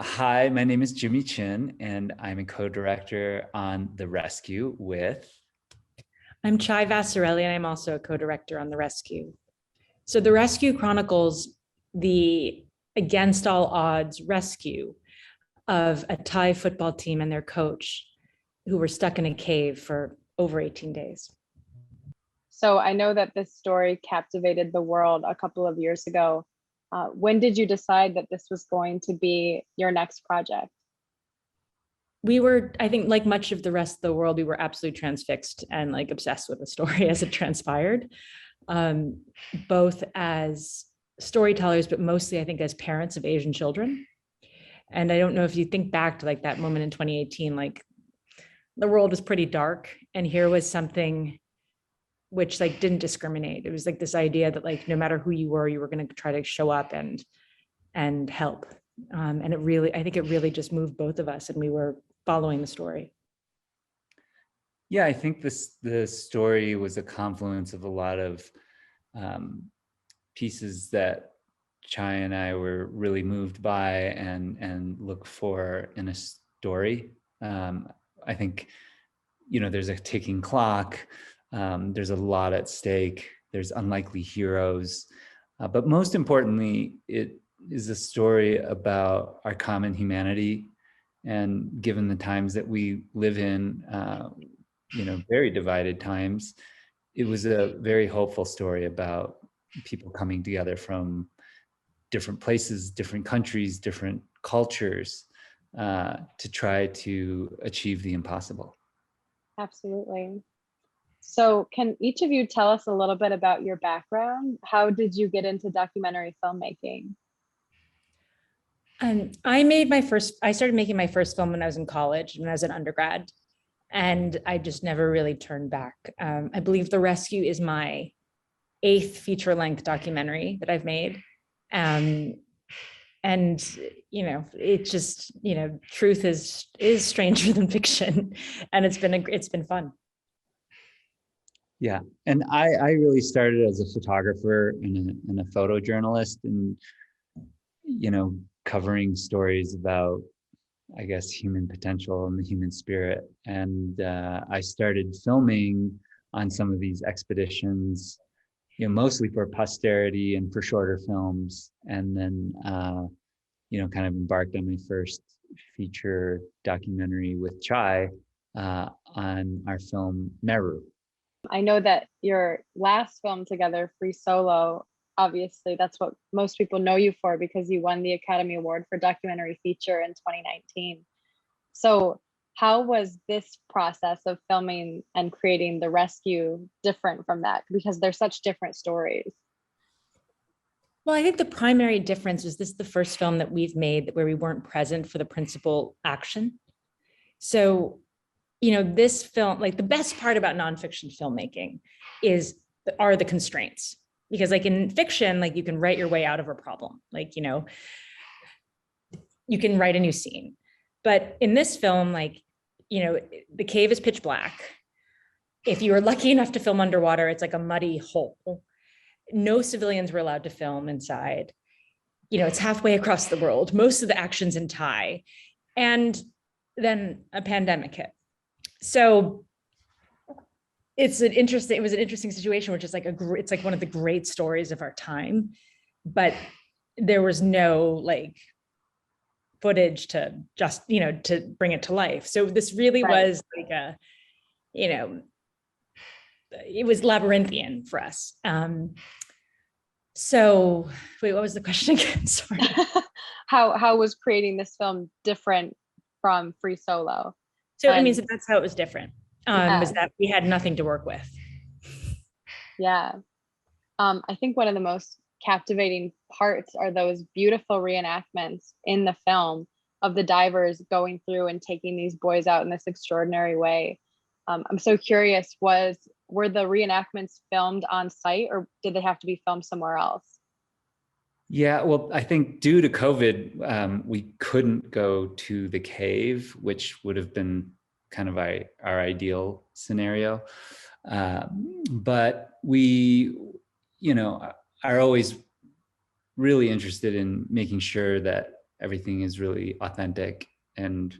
Hi, my name is Jimmy Chin, and I'm a co-director on The Rescue with... I'm Chai Vasarhelyi, and I'm also a co-director on The Rescue. So The Rescue chronicles the against all odds rescue of a Thai football team and their coach who were stuck in a cave for over 18 days. So I know that this story captivated the world a couple of years ago. When did you decide that this was going to be your next project? We were, I think, like much of the rest of the world, we were absolutely transfixed and like obsessed with the story as it transpired, both as storytellers, but mostly I think as parents of Asian children. And I don't know if you think back to like that moment in 2018, like the world was pretty dark, and here was something which like didn't discriminate. It was like this idea that like no matter who you were going to try to show up and help. And I think it really just moved both of us, and we were following the story. Yeah, I think the story was a confluence of a lot of pieces that Chai and I were really moved by and look for in a story. I think, there's a ticking clock. There's a lot at stake. There's unlikely heroes. But most importantly, it is a story about our common humanity. And given the times that we live in, very divided times, it was a very hopeful story about people coming together from different places, different countries, different cultures, to try to achieve the impossible. Absolutely. So can each of you tell us a little bit about your background? How did you get into documentary filmmaking? I started making my first film when I was in college, when I was an undergrad, and I just never really turned back. I believe The Rescue is my 8th feature-length documentary that I've made. And it just, truth is stranger than fiction, and it's been fun. Yeah, and I really started as a photographer and a photojournalist, and covering stories about, I guess, human potential and the human spirit. And I started filming on some of these expeditions, mostly for posterity and for shorter films, and then kind of embarked on my first feature documentary with Chai on our film Meru. I know that your last film together, Free Solo, obviously that's what most people know you for, because you won the Academy Award for documentary feature in 2019. So how was this process of filming and creating The Rescue different from that? Because they're such different stories. Well, I think the primary difference is this is the first film that we've made where we weren't present for the principal action. So, this film, like the best part about nonfiction filmmaking are the constraints. Because like in fiction, like you can write your way out of a problem. Like, you can write a new scene. But in this film, like, the cave is pitch black. If you were lucky enough to film underwater, it's like a muddy hole. No civilians were allowed to film inside. It's halfway across the world. Most of the action's in Thai. And then a pandemic hit. So it was an interesting situation, which is like it's like one of the great stories of our time, but there was no like footage to just, to bring it to life. So this really was like it was labyrinthian for us. So wait, what was the question again? Sorry. How was creating this film different from Free Solo? So so that's how it was different. Was that we had nothing to work with. Yeah. I think one of the most captivating parts are those beautiful reenactments in the film of the divers going through and taking these boys out in this extraordinary way. I'm so curious, were the reenactments filmed on site, or did they have to be filmed somewhere else? Yeah, well, I think due to COVID, we couldn't go to the cave, which would have been kind of our ideal scenario. But we, are always really interested in making sure that everything is really authentic. And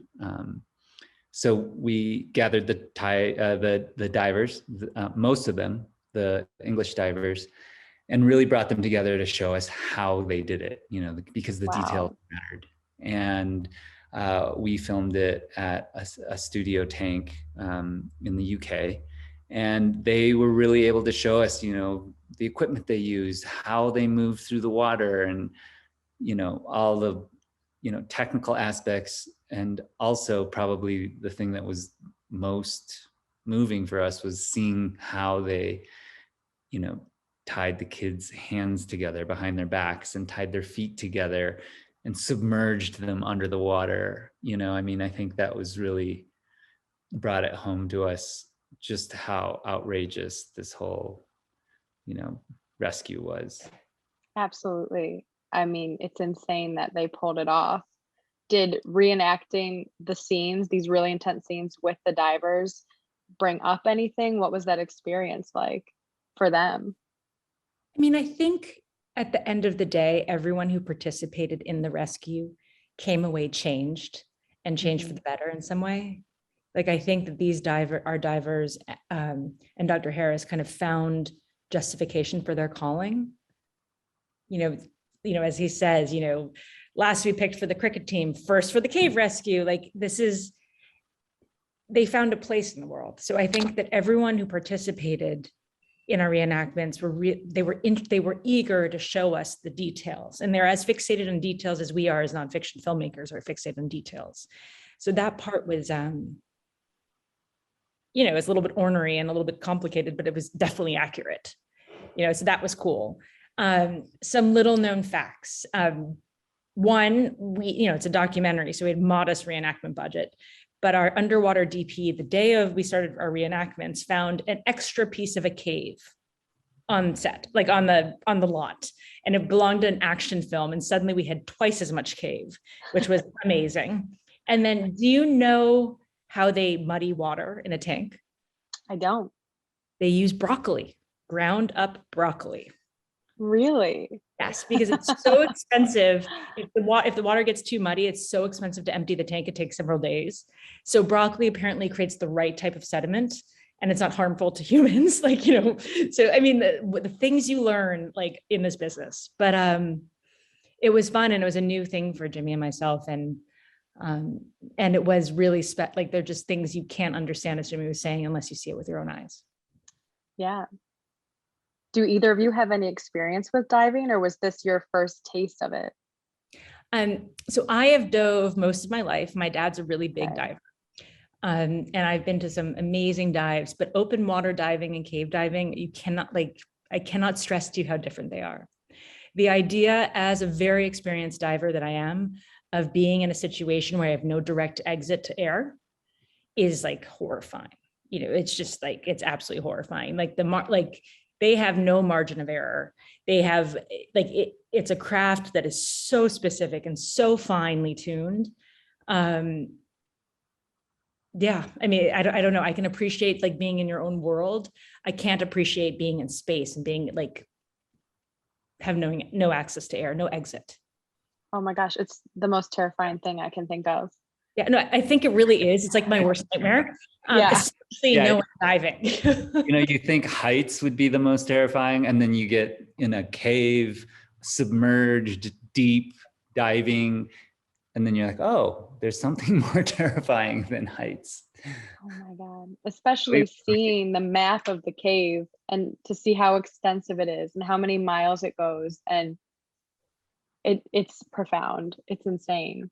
so we gathered the divers, most of them, the English divers, and really brought them together to show us how they did it, because the details Wow. mattered. And we filmed it at a studio tank in the UK. And they were really able to show us, the equipment they used, how they moved through the water, and, all the, technical aspects. And also probably the thing that was most moving for us was seeing how they, tied the kids' hands together behind their backs and tied their feet together and submerged them under the water. I think that was really brought it home to us just how outrageous this whole, rescue was. Absolutely. I mean, it's insane that they pulled it off. Did reenacting the scenes, these really intense scenes with the divers, bring up anything? What was that experience like for them? I think at the end of the day, everyone who participated in the rescue came away changed and changed for the better in some way. Like, I think that our divers and Dr. Harris kind of found justification for their calling. As he says, last we picked for the cricket team, first for the cave rescue. Like, they found a place in the world. So I think that everyone who participated in our reenactments they were eager to show us the details, and they're as fixated on details as we are as nonfiction filmmakers are fixated on details. So that part was, it's a little bit ornery and a little bit complicated, but it was definitely accurate. So that was cool. Some little known facts. One, it's a documentary, so we had modest reenactment budget. But our underwater DP, the day we started our reenactments, found an extra piece of a cave on set, like on the lot, and it belonged to an action film. And suddenly we had twice as much cave, which was amazing. And then, do you know how they muddy water in a tank? I don't. They use broccoli, ground up broccoli. Really? Yes, because it's so expensive. If the water gets too muddy, it's so expensive to empty the tank. It takes several days. So broccoli apparently creates the right type of sediment, and it's not harmful to humans. So the things you learn like in this business. But it was fun, and it was a new thing for Jimmy and myself, and it was really like they're just things you can't understand, as Jimmy was saying, unless you see it with your own eyes. Yeah. Do either of you have any experience with diving, or was this your first taste of it? So I have dove most of my life. My dad's a really big diver. And I've been to some amazing dives, but open water diving and cave diving, I cannot stress to you how different they are. The idea, as a very experienced diver that I am, of being in a situation where I have no direct exit to air is like horrifying. It's just like, it's absolutely horrifying. Like they have no margin of error. They have it's a craft that is so specific and so finely tuned. I don't know. I can appreciate like being in your own world. I can't appreciate being in space and being like, have no access to air, no exit. Oh my gosh, it's the most terrifying thing I can think of. Yeah, no, I think it really is. It's like my worst nightmare. Especially no one diving. You think heights would be the most terrifying, and then you get in a cave, submerged, deep diving, and then you're like, oh, there's something more terrifying than heights. Oh my God. Especially seeing the map of the cave and to see how extensive it is and how many miles it goes. And it's profound. It's insane.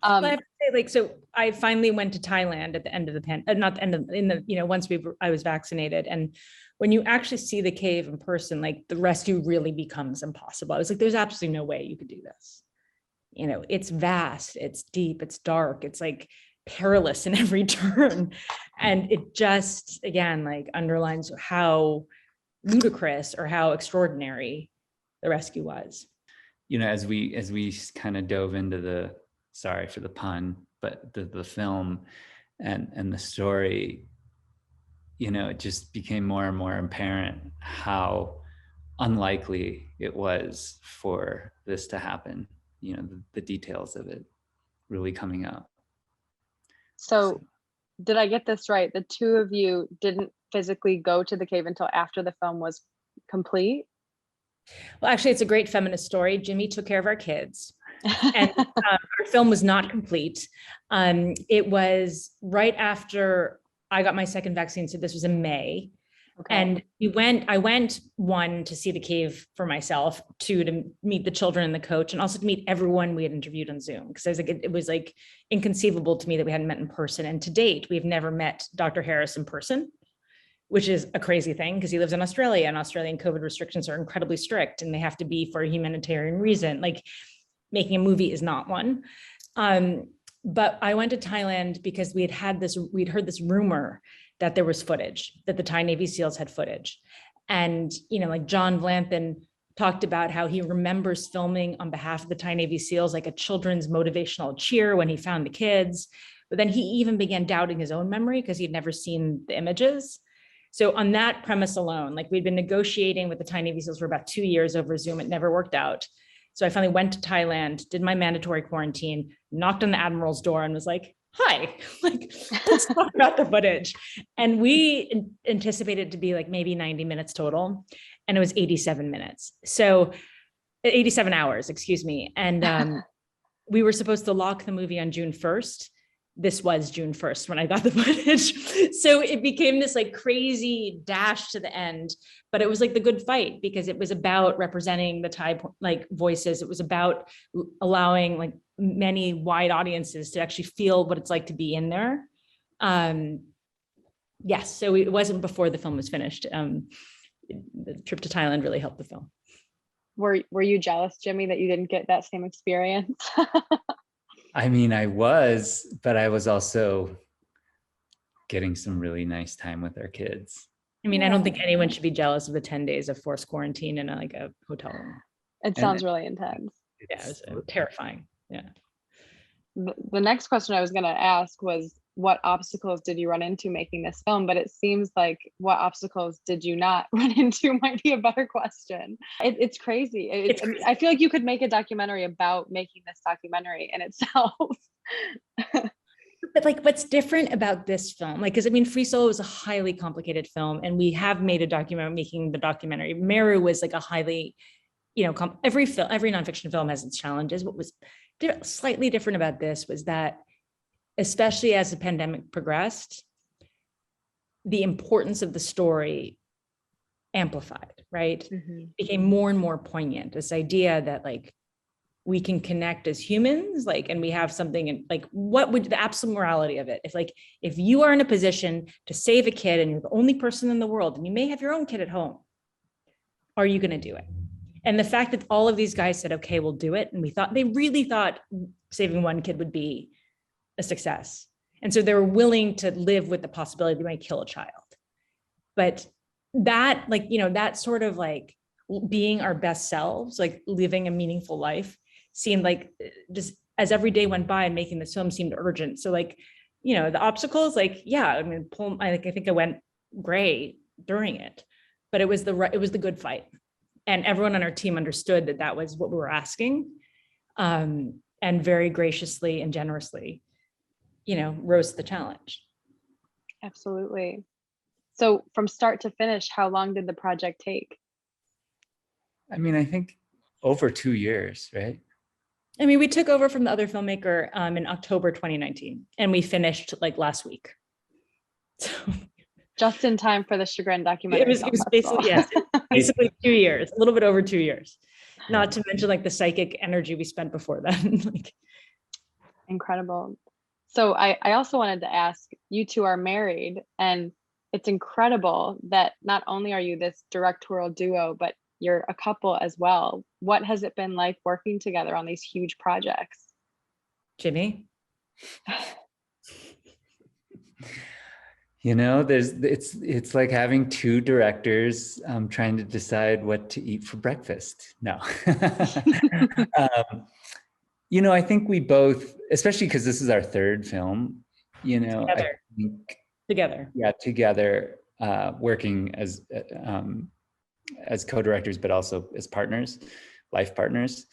I have to say, so I finally went to Thailand at the end of the once I was vaccinated. And when you actually see the cave in person, like the rescue really becomes impossible. I was like, there's absolutely no way you could do this. It's vast, it's deep, it's dark, it's like perilous in every turn. And it just, again, like underlines how ludicrous or how extraordinary the rescue was. As we kind of dove into sorry for the pun, but the film and the story, it just became more and more apparent how unlikely it was for this to happen. the details of it really coming out. So did I get this right? The two of you didn't physically go to the cave until after the film was complete? Well, actually, it's a great feminist story. Jimmy took care of our kids, and our film was not complete. It was right after I got my second vaccine, so this was in May. Okay. And I went one to see the cave for myself, two to meet the children and the coach, and also to meet everyone we had interviewed on Zoom. Because I was like, it was like inconceivable to me that we hadn't met in person. And to date, we've never met Dr. Harris in person, which is a crazy thing because he lives in Australia, and Australian COVID restrictions are incredibly strict and they have to be for a humanitarian reason. Like making a movie is not one. But I went to Thailand because we'd heard this rumor that there was footage, that the Thai Navy SEALs had footage. And, like John Vlanthen talked about how he remembers filming on behalf of the Thai Navy SEALs, like a children's motivational cheer when he found the kids. But then he even began doubting his own memory because he'd never seen the images. So on that premise alone, like we'd been negotiating with the Thai Navy SEALs for about 2 years over Zoom. It never worked out. So I finally went to Thailand, did my mandatory quarantine, knocked on the admiral's door and was like, hi, like, let's talk about the footage. And we anticipated it to be like maybe 90 minutes total. And it was 87 minutes. So 87 hours, excuse me. And we were supposed to lock the movie on June 1st. This was June 1st when I got the footage. So it became this like crazy dash to the end, but it was like the good fight because it was about representing the Thai like voices. It was about allowing like many wide audiences to actually feel what it's like to be in there. Yes, so it wasn't before the film was finished. The trip to Thailand really helped the film. Were you jealous, Jimmy, that you didn't get that same experience? I mean, I was, but I was also getting some really nice time with our kids. I mean, I don't think anyone should be jealous of the 10 days of forced quarantine in a hotel room. It sounds really intense. Yeah, it was terrifying. Yeah. The next question I was going to ask was, what obstacles did you run into making this film? But it seems like what obstacles did you not run into might be a better question. It's crazy. It's crazy. I feel like you could make a documentary about making this documentary in itself. But like, what's different about this film? Like, because I mean, Free Solo was a highly complicated film, and we have made a documentary making the documentary. Meru was like a highly, every nonfiction film has its challenges. What was slightly different about this was that, especially as the pandemic progressed, the importance of the story amplified, right? Mm-hmm. Became more and more poignant. This idea that like we can connect as humans, like, and we have something in like, what would the absolute morality of it? If you are in a position to save a kid and you're the only person in the world, and you may have your own kid at home, are you going to do it? And the fact that all of these guys said, okay, we'll do it. And they really thought saving one kid would be a success. And so they were willing to live with the possibility they might kill a child. But that, like, that sort of like being our best selves, like living a meaningful life, seemed like, just as every day went by and making this film seemed urgent. So like, the obstacles, like, yeah, I mean, I think I went great during it, but it was the good fight. And everyone on our team understood that that was what we were asking, and very graciously and generously, rose to the challenge. Absolutely. So from start to finish, how long did the project take? I mean, I think over 2 years, right? I mean, we took over from the other filmmaker in October 2019, and we finished like last week. So just in time for the Chagrin Documentary Film It was Festival. basically, yes, basically 2 years, a little bit over 2 years. Not to mention like the psychic energy we spent before then. Like, incredible. So I also wanted to ask, you two are married, and it's incredible that not only are you this directorial duo, but you're a couple as well. What has it been like working together on these huge projects? Jimmy? It's like having two directors trying to decide what to eat for breakfast. No. I think we both, especially because this is our third film, Together. Yeah, together, working as co-directors, but also as partners, life partners.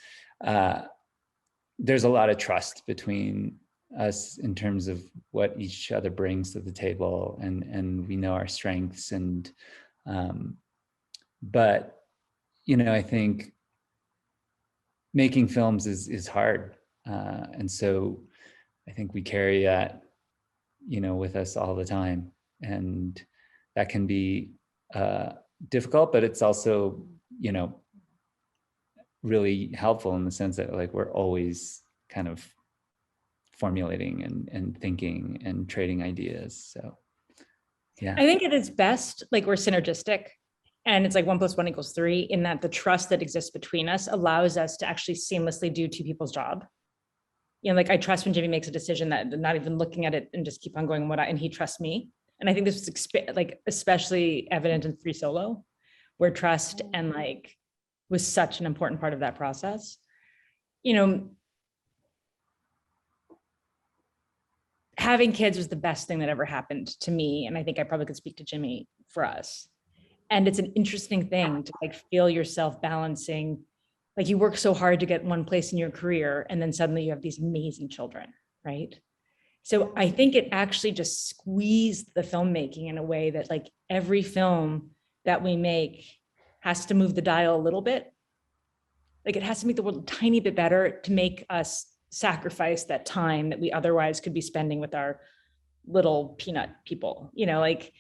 there's a lot of trust between us in terms of what each other brings to the table, and we know our strengths, and but I think making films is hard, and so I think we carry that with us all the time, and that can be difficult, but it's also really helpful in the sense that like we're always kind of formulating and thinking and trading ideas. So yeah, I think at its best, like we're synergistic, and it's like 1 + 1 = 3, in that the trust that exists between us allows us to actually seamlessly do two people's job. Like I trust when Jimmy makes a decision, that not even looking at it and just keep on going and he trusts me. And I think this was like especially evident in Free Solo, where trust and like was such an important part of that process. Having kids was the best thing that ever happened to me, and I think I probably could speak to Jimmy for us. And it's an interesting thing to like feel yourself balancing, like you work so hard to get one place in your career, and then suddenly you have these amazing children, right? So I think it actually just squeezed the filmmaking in a way that like every film that we make has to move the dial a little bit. Like it has to make the world a tiny bit better to make us sacrifice that time that we otherwise could be spending with our little peanut people, like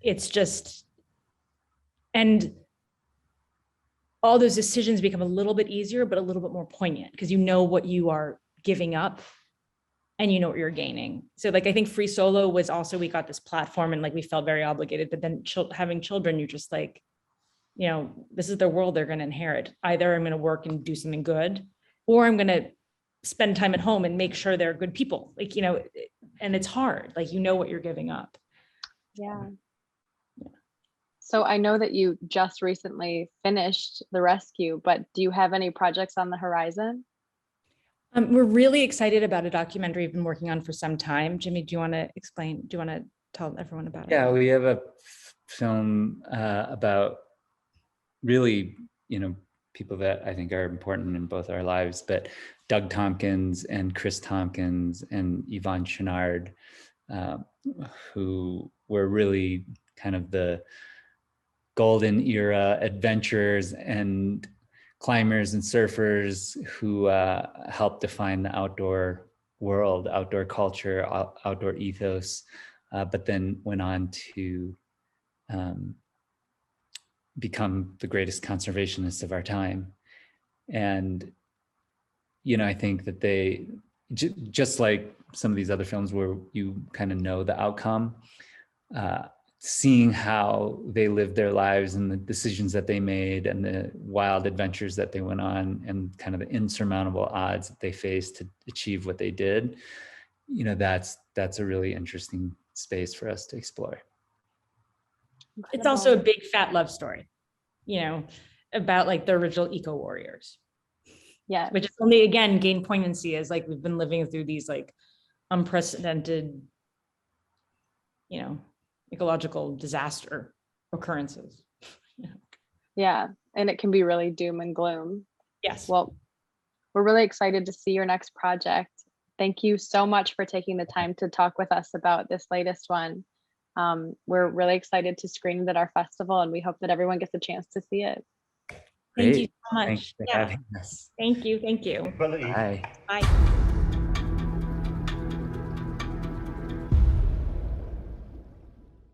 it's just, and all those decisions become a little bit easier, but a little bit more poignant because you know what you are giving up and you know what you're gaining. So like, I think Free Solo was also, we got this platform and like, we felt very obligated, but then having children, you're just like, this is the world they're going to inherit. Either I'm going to work and do something good, or I'm going to spend time at home and make sure they're good people. Like, and it's hard, like, what you're giving up. Yeah. So I know that you just recently finished The Rescue, but do you have any projects on the horizon? We're really excited about a documentary we've been working on for some time. Jimmy, do you want to explain? Do you want to tell everyone about it? Yeah, we have a film about really, people that I think are important in both our lives, but Doug Tompkins and Chris Tompkins and Yvonne Chenard, who were really kind of the golden era adventurers and climbers and surfers who helped define the outdoor world, outdoor culture, outdoor ethos, but then went on to become the greatest conservationists of our time. And, I think that they, just like some of these other films where you kind of know the outcome, seeing how they lived their lives and the decisions that they made and the wild adventures that they went on and kind of the insurmountable odds that they faced to achieve what they did, that's a really interesting space for us to explore. It's also a big fat love story, about like the original eco warriors. Yeah. Which only again gained poignancy as like we've been living through these like unprecedented, ecological disaster occurrences. Yeah. And it can be really doom and gloom. Yes. Well, we're really excited to see your next project. Thank you so much for taking the time to talk with us about this latest one. We're really excited to screen it at our festival, and we hope that everyone gets a chance to see it. Thank you so much. Thanks for having us. Thank you. Thank you. Bye. Bye.